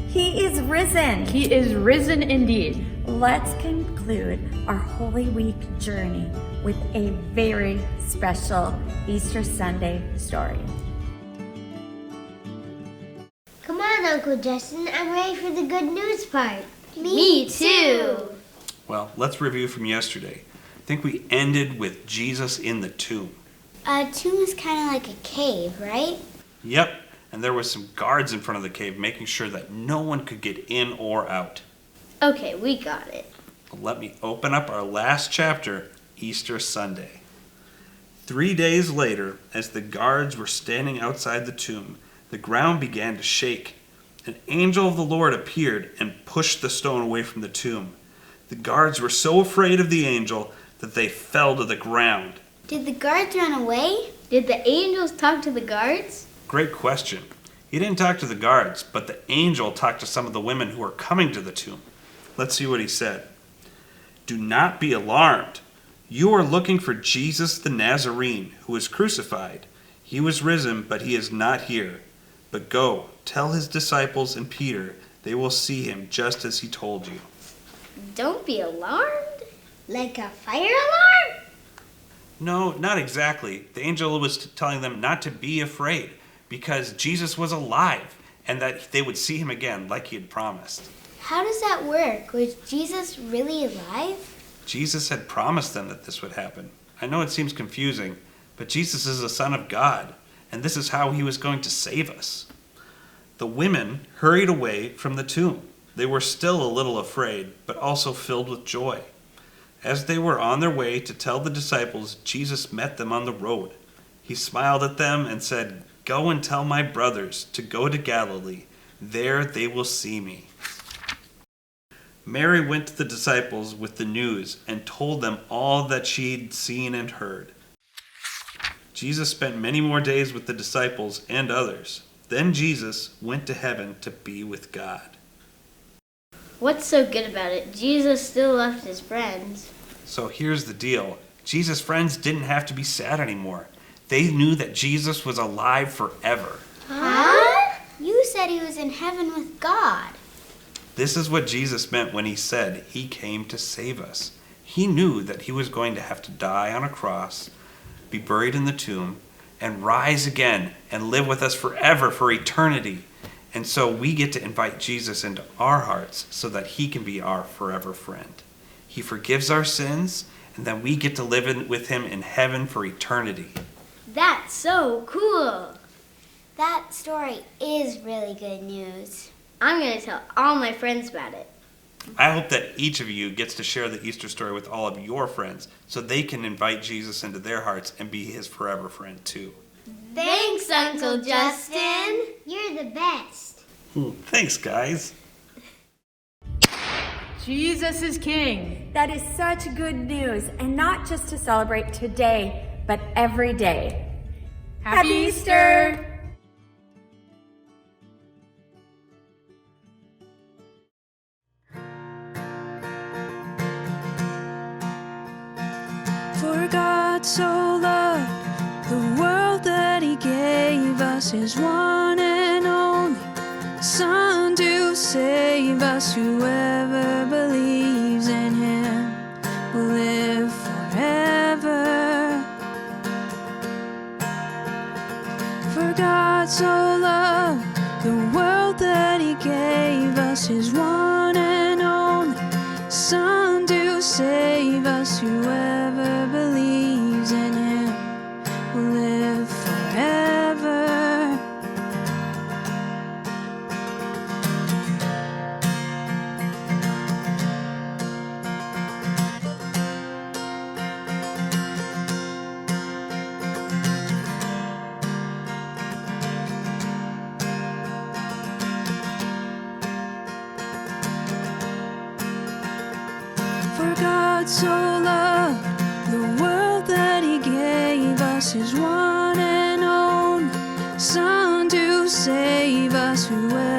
He is risen. He is risen indeed. Let's conclude our Holy Week journey with a very special Easter Sunday story. Come on, Uncle Justin. I'm ready for the good news part. Me too. Well, let's review from yesterday. I think we ended with Jesus in the tomb. A tomb is kind of like a cave, right? Yep, and there were some guards in front of the cave making sure that no one could get in or out. Okay, we got it. But let me open up our last chapter, Easter Sunday. 3 days later, as the guards were standing outside the tomb, the ground began to shake. An angel of the Lord appeared and pushed the stone away from the tomb. The guards were so afraid of the angel that they fell to the ground. Did the guards run away? Did the angels talk to the guards? Great question. He didn't talk to the guards, but the angel talked to some of the women who were coming to the tomb. Let's see what he said. Do not be alarmed. You are looking for Jesus the Nazarene, who was crucified. He was risen, but he is not here. But go, tell his disciples and Peter they will see him just as he told you. Don't be alarmed. Like a fire alarm? No, not exactly. The angel was telling them not to be afraid because Jesus was alive and that they would see him again like he had promised. How does that work? Was Jesus really alive? Jesus had promised them that this would happen. I know it seems confusing, but Jesus is the Son of God, and this is how he was going to save us. The women hurried away from the tomb. They were still a little afraid, but also filled with joy. As they were on their way to tell the disciples, Jesus met them on the road. He smiled at them and said, "Go and tell my brothers to go to Galilee. There they will see me." Mary went to the disciples with the news and told them all that she'd seen and heard. Jesus spent many more days with the disciples and others. Then Jesus went to heaven to be with God. What's so good about it? Jesus still loved his friends. So here's the deal. Jesus' friends didn't have to be sad anymore. They knew that Jesus was alive forever. Huh? You said he was in heaven with God. This is what Jesus meant when he said he came to save us. He knew that he was going to have to die on a cross, be buried in the tomb, and rise again and live with us forever for eternity. And so we get to invite Jesus into our hearts so that he can be our forever friend. He forgives our sins, and then we get to live with him in heaven for eternity. That's so cool. That story is really good news. I'm going to tell all my friends about it. I hope that each of you gets to share the Easter story with all of your friends so they can invite Jesus into their hearts and be his forever friend too. Thanks, Uncle Justin. You're the best. Thanks, guys. Jesus is King. That is such good news, and not just to celebrate today, but every day. Happy Easter! For God so loved the world that he gave us his one and only Son to save us. Whoever believes in him will live forever. For God so loved the world that he gave us his one and only Son to save us. Whoever believes in him will live forever. For God so loved the world that he gave us his one and only Son to save us. Whoever